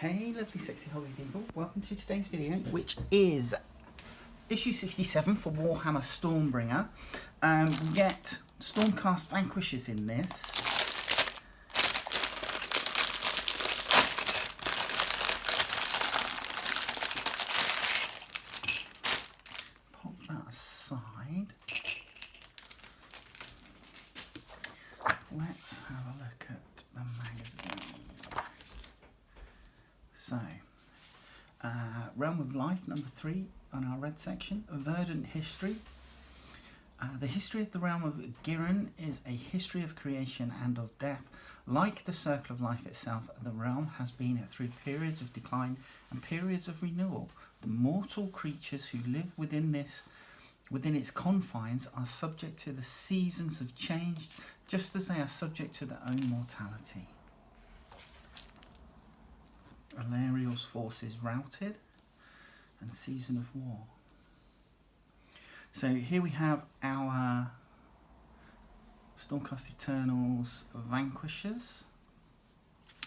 Hey lovely sexy hobby people, welcome to today's video, which is issue 67 for Warhammer Stormbringer. We get Stormcast Vanquishers in this. Pop that aside. Let's have a look at the magazine. So, Realm of Life, number 3 on our red section, Verdant History. The history of the realm of Giran is a history of creation and of death. Like the circle of life itself, the realm has been through periods of decline and periods of renewal. The mortal creatures who live within its confines are subject to the seasons of change, just as they are subject to their own mortality. Alariel's forces routed, and season of war. So here we have our Stormcast Eternals Vanquishers.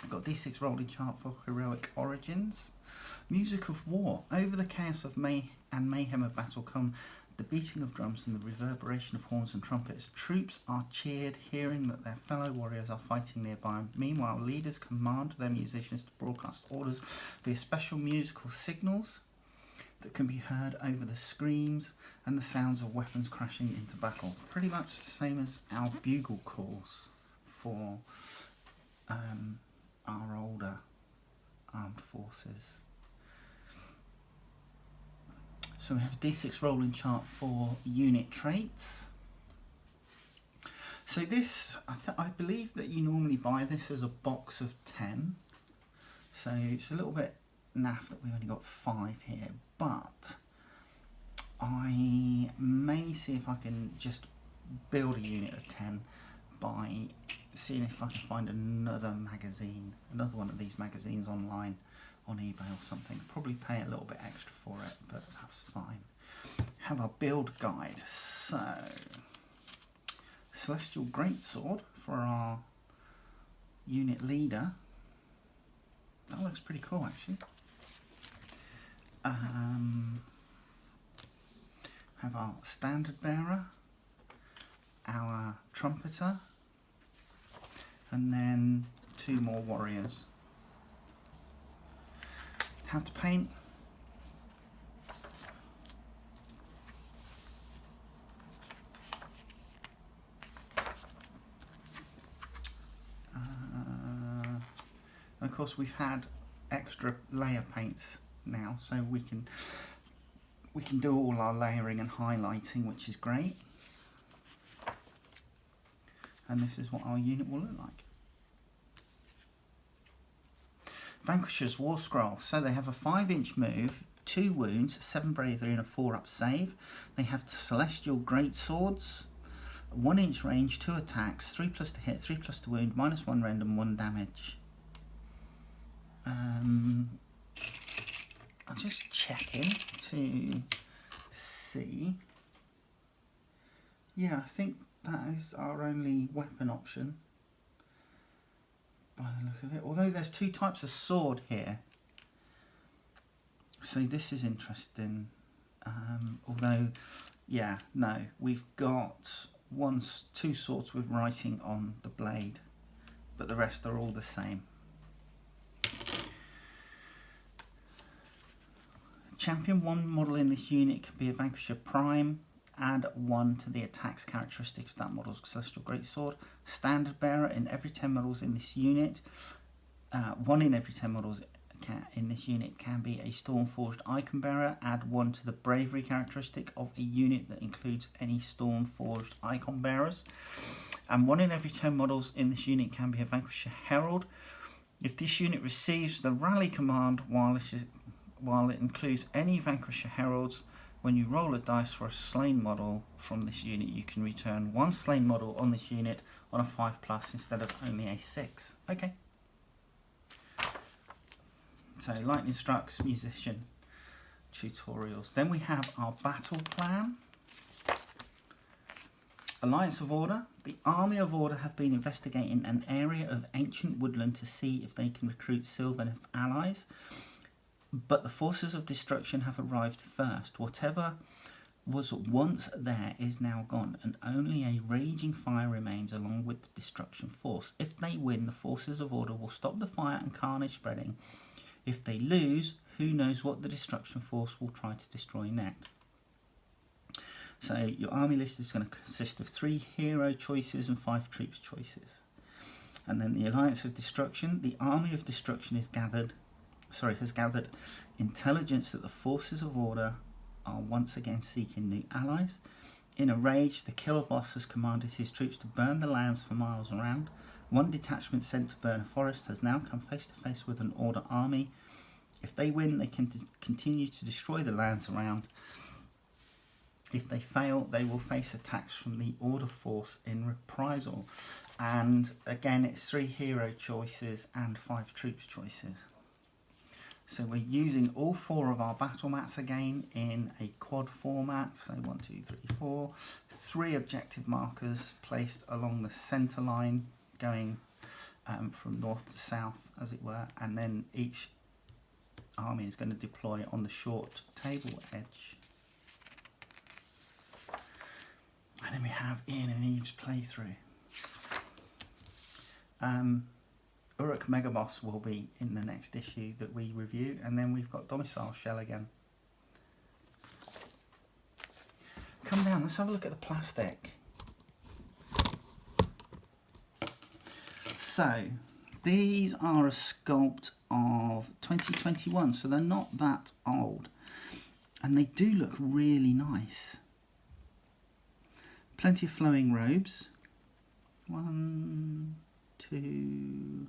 I've got D6 rolling chart for heroic origins. Music of war. Over the chaos of mayhem of battle come the beating of drums and the reverberation of horns and trumpets. Troops are cheered, hearing that their fellow warriors are fighting nearby. Meanwhile, leaders command their musicians to broadcast orders via special musical signals that can be heard over the screams and the sounds of weapons crashing into battle. Pretty much the same as our bugle calls for our older armed forces. So we have a D6 rolling chart for unit traits. So this, I believe that you normally buy this as a box of 10. So it's a little bit naff that we only got 5 here, but I may see if I can just build a unit of 10 by seeing if I can find another magazine, another one of these magazines online on eBay or something. Probably pay a little bit extra for it, but that's fine. Have our build guide. So, Celestial Greatsword for our unit leader. That looks pretty cool, actually. Have our standard bearer, our trumpeter, and then 2 more warriors. How to paint. Of course, we've had extra layer paints now, so we can do all our layering and highlighting, which is great. And this is what our unit will look like. Vanquishers War Scroll. So they have a 5-inch move, 2 wounds, 7 bravery and a 4-up save. They have Celestial Greatswords, 1-inch range, 2 attacks, 3+ to hit, 3+ to wound, -1 rend and 1 damage. I'll just check in to see. Yeah, I think that is our only weapon option by the look of it. Although there's 2 types of sword here. So this is interesting. Although, yeah, no, we've got 2 swords with writing on the blade, but the rest are all the same. Champion 1 model in this unit can be a Vanquisher Prime. Add 1 to the attacks characteristics of that model's Celestial Greatsword. Standard bearer in every 10 models in this unit. 1 in every 10 models in this unit can be a Stormforged Icon bearer. Add 1 to the bravery characteristic of a unit that includes any Stormforged Icon bearers. And 1 in every 10 models in this unit can be a Vanquisher Herald. If this unit receives the rally command while it includes any Vanquisher Heralds, when you roll a dice for a slain model from this unit, you can return 1 slain model on this unit on a 5+ instead of only a 6. Okay. So lightning strikes, musician, tutorials. Then we have our battle plan. Alliance of Order. The Army of Order have been investigating an area of ancient woodland to see if they can recruit Sylvaneth allies, but the forces of destruction have arrived first. Whatever was once there is now gone, and only a raging fire remains along with the destruction force. If they win, the forces of order will stop the fire and carnage spreading. If they lose, who knows what the destruction force will try to destroy next. So your army list is going to consist of 3 hero choices and 5 troops choices. And then the Alliance of Destruction. The Army of Destruction has gathered intelligence that the forces of order are once again seeking new allies. In a rage, the killer boss has commanded his troops to burn the lands for miles around. One detachment sent to burn a forest has now come face to face with an Order army. If they win, they can continue to destroy the lands around. If they fail, they will face attacks from the Order force in reprisal. And again, it's 3 hero choices and 5 troops choices. So we're using all 4 of our battle mats again in a quad format. So 1, 2, 3, 4. 3 objective markers placed along the centre line, going from north to south, as it were. And then each army is going to deploy on the short table edge. And then we have Ian and Eve's playthrough. Uruk Megaboss will be in the next issue that we review, and then we've got Domicile Shell again. Come down, let's have a look at the plastic. So, these are a sculpt of 2021, so they're not that old. And they do look really nice. Plenty of flowing robes. 1, 2...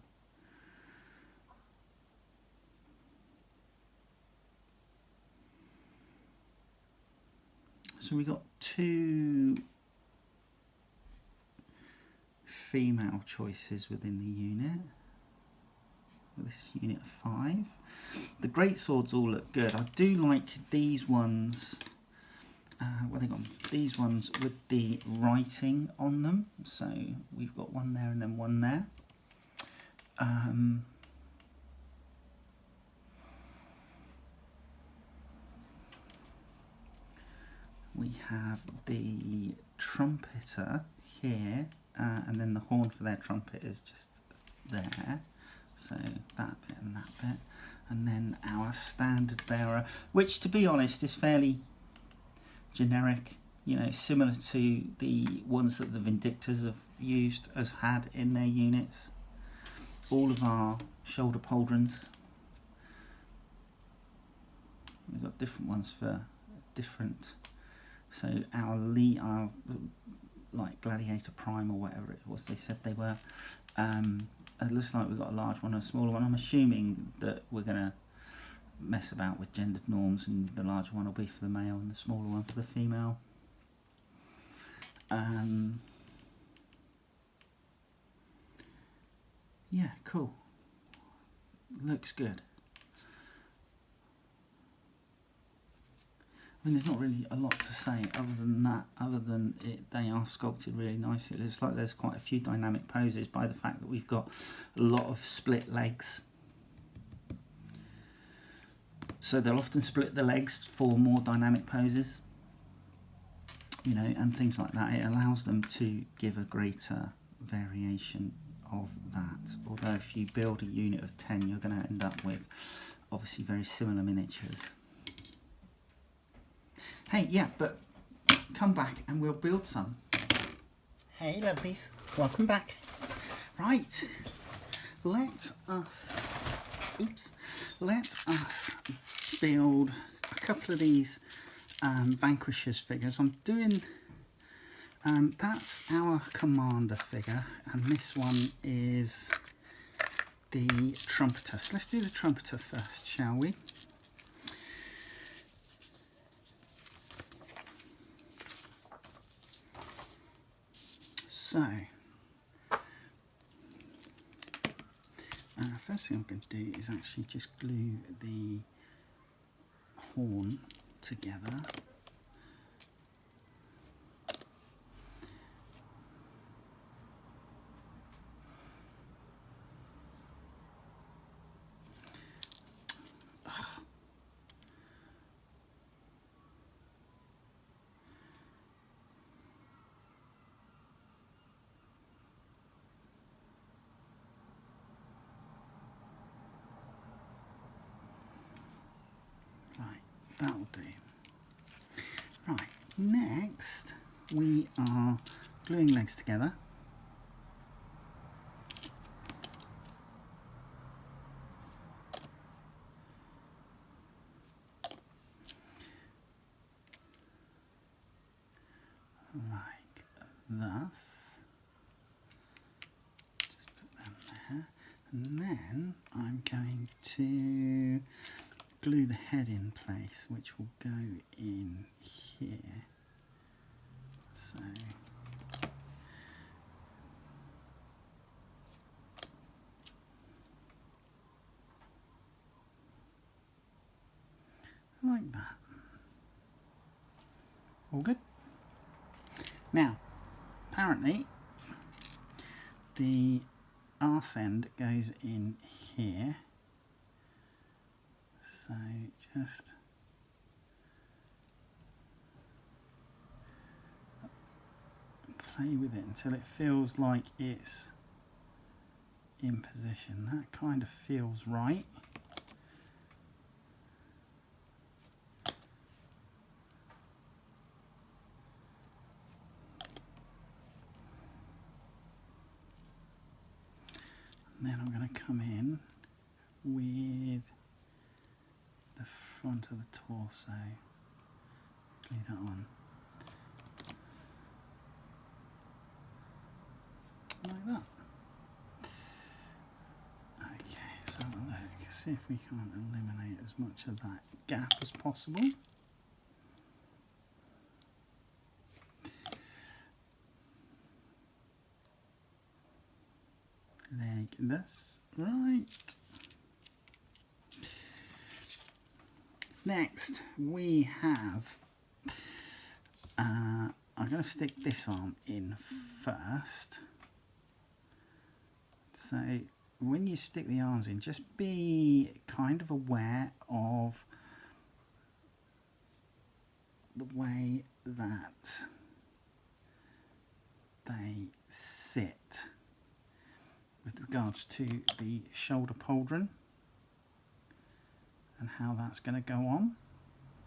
So we got 2 female choices within the unit. This unit of 5. The greatswords all look good. I do like these ones. What have they got? These ones with the writing on them. So we've got one there and then one there. We have the trumpeter here, and then the horn for their trumpet is just there. So that bit and that bit. And then our standard bearer, which to be honest is fairly generic, you know, similar to the ones that the Vindictors have had in their units. All of our shoulder pauldrons. We've got different ones for different. So our like Gladiator Prime or whatever it was they said they were. It looks like we've got a large one and a smaller one. I'm assuming that we're going to mess about with gendered norms, and the larger one will be for the male and the smaller one for the female. Yeah, cool. Looks good. I mean, there's not really a lot to say other than that, they are sculpted really nicely. It looks like there's quite a few dynamic poses by the fact that we've got a lot of split legs. So they'll often split the legs for more dynamic poses, you know, and things like that. It allows them to give a greater variation of that. Although if you build a unit of 10, you're going to end up with obviously very similar miniatures. Hey, yeah, but come back and we'll build some. Hey, lovelies, welcome back. Right, let us build a couple of these Vanquishers figures. I'm doing, that's our commander figure, and this one is the trumpeter. So let's do the trumpeter first, shall we? So, first thing I'm going to do is actually just glue the horn together. That'll do. Right, next we are gluing legs together. Like thus. Just put them there. And then I'm going to glue the head in place, which will go in here. So like that. All good. Now, apparently the arse end goes in here, so just play with it until it feels like it's in position. That kind of feels right. And then I'm going to come in with the front of the torso. Glue that on. Like that. Okay, so have a look. See if we can't eliminate as much of that gap as possible. Like this, right. Next we have, I'm going to stick this arm in first. So when you stick the arms in, just be kind of aware of the way that they sit with regards to the shoulder pauldron and how that's going to go on.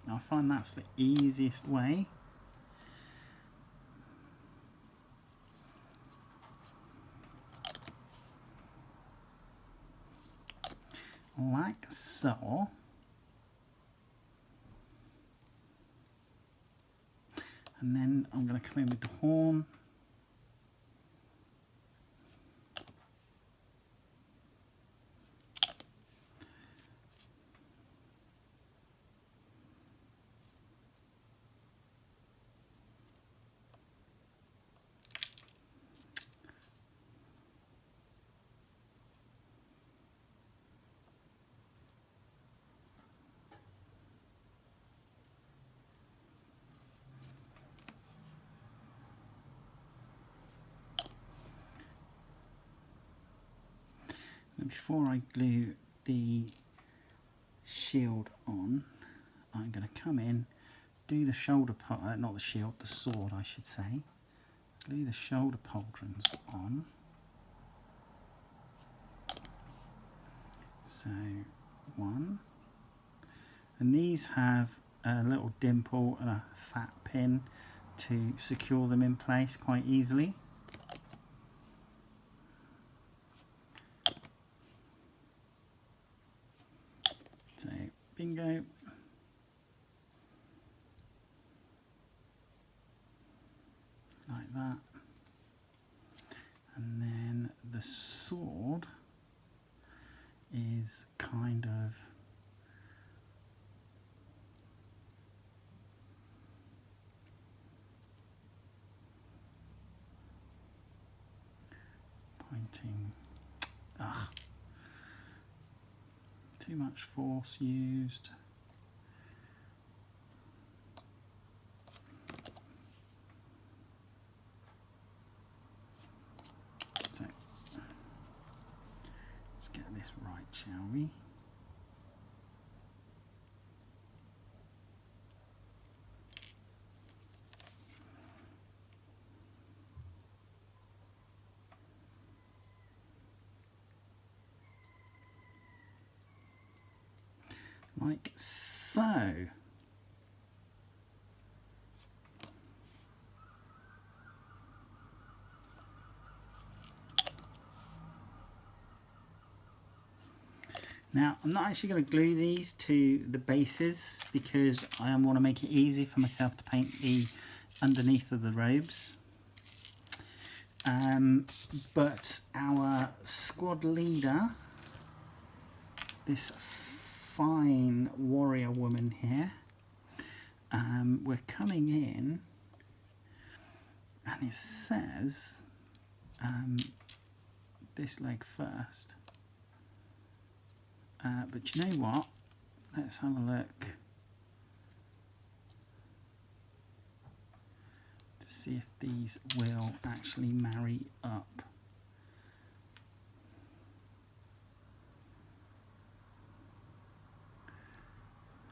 I find that's the easiest way. Like so. And then I'm going to come in with the horn. And before I glue the shield on, I'm going to come in, do the shoulder part, not the shield, the sword I should say. Glue the shoulder pauldrons on. So one, and these have a little dimple and a fat pin to secure them in place quite easily. So bingo. Like that. And then the sword is kind of pointing. Ugh. Too much force used. So let's get this right, shall we? Like so. Now, I'm not actually going to glue these to the bases because I want to make it easy for myself to paint the underneath of the robes. But our squad leader, this fine warrior woman here, we're coming in and it says this leg first. But you know what? Let's have a look to see if these will actually marry up.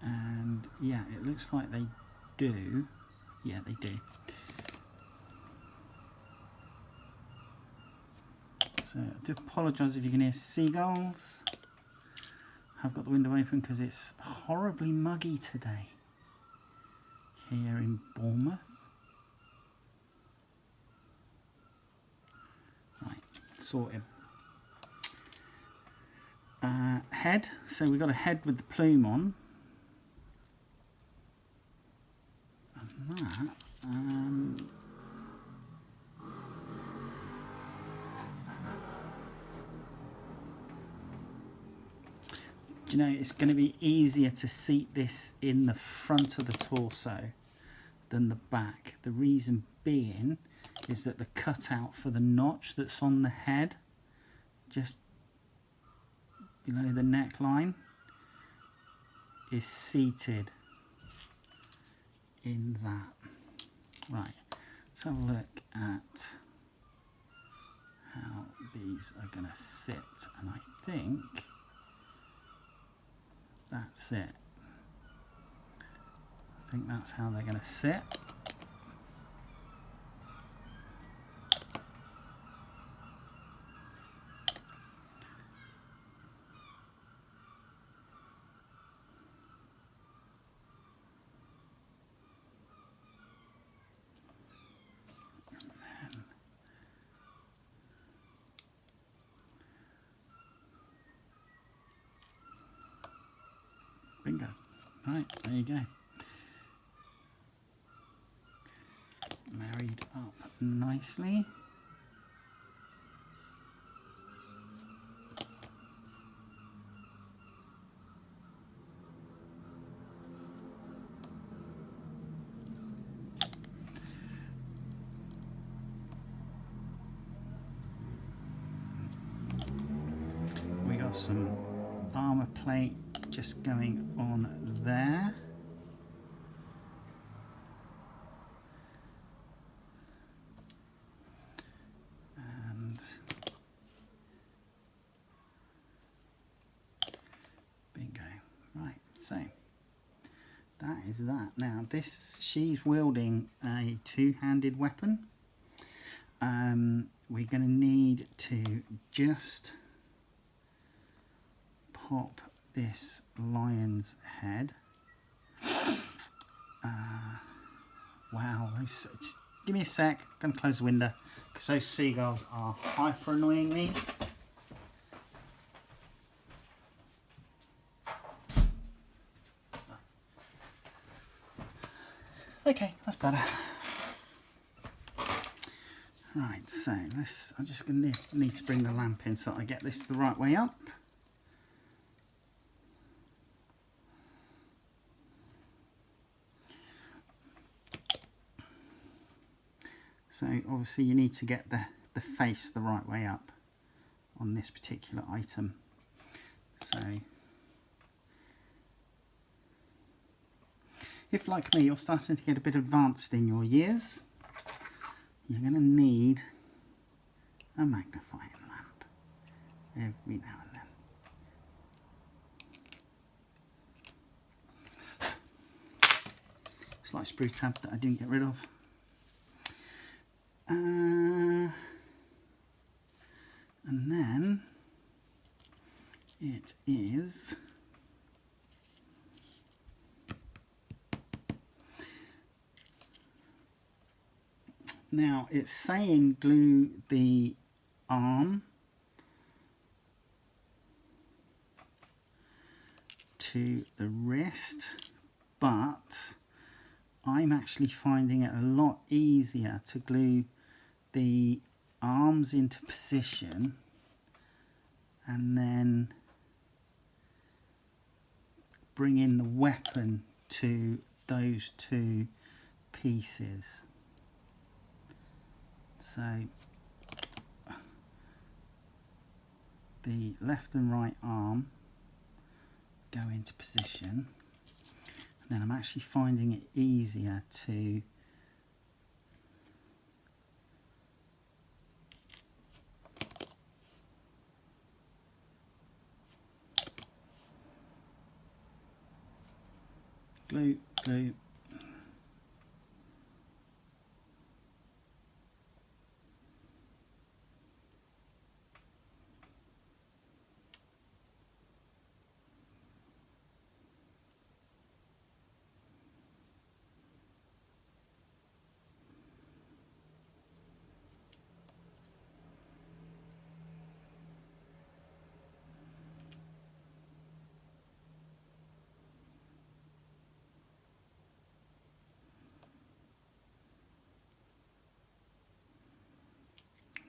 And yeah, it looks like they do. Yeah, they do. So I do apologise if you can hear seagulls. I've got the window open because it's horribly muggy today here in Bournemouth. Right, sorted. Head. So we've got a head with the plume on. And that. Do you know, it's going to be easier to seat this in the front of the torso than the back. The reason being is that the cutout for the notch that's on the head, just below the neckline, is seated in that. Right, let's have a look at how these are going to sit. And I think that's it. I think that's how they're going to sit. Bingo. Right, there you go. Married up nicely. We got some armor plate just going on there. And bingo. Right, so that is that. Now this, she's wielding a two-handed weapon. We're going to need to just pop this lion's head. Wow, just give me a sec. I'm going to close the window because those seagulls are hyper annoying me. Okay, that's better. Right, so I'm just going to need to bring the lamp in so I get this the right way up. So obviously you need to get the face the right way up on this particular item. So if, like me, you're starting to get a bit advanced in your years, you're going to need a magnifying lamp every now and then. Slight sprue tab that I didn't get rid of. And then it is now it's saying glue the arm to the wrist, but I'm actually finding it a lot easier to glue the arms into position and then bring in the weapon to those two pieces. So the left and right arm go into position, and then I'm actually finding it easier to glue, glue,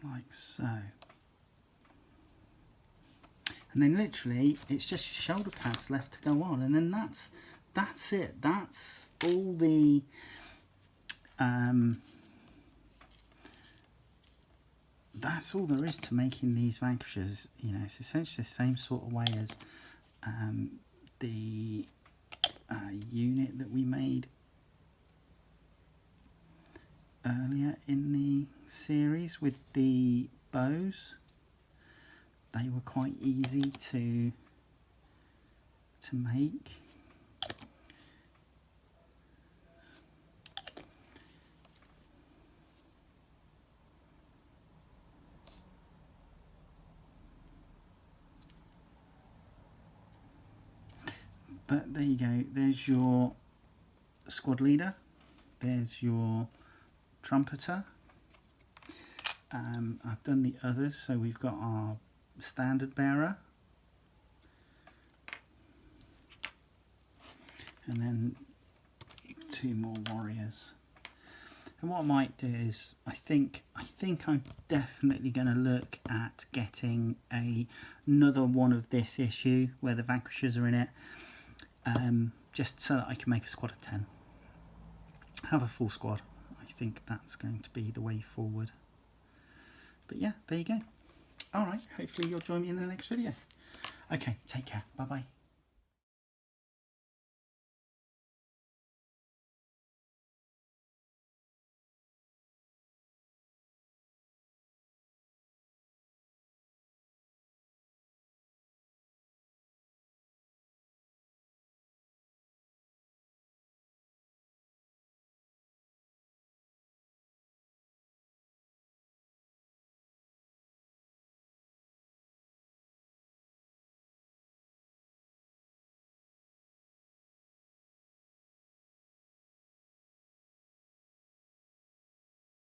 like so. And then literally it's just shoulder pads left to go on, and then that's it. That's all the that's all there is to making these Vanquishers. You know, it's essentially the same sort of way as the unit that we made earlier in the series with the bows. They were quite easy to make. But there you go, there's your squad leader, there's your trumpeter. I've done the others, so we've got our standard bearer, and then two more warriors. And what I might do is, I think I'm definitely going to look at getting another one of this issue where the Vanquishers are in it, just so that I can make a squad of 10. Have a full squad. I think that's going to be the way forward. But yeah, there you go. Alright, hopefully you'll join me in the next video. Okay, take care. Bye bye.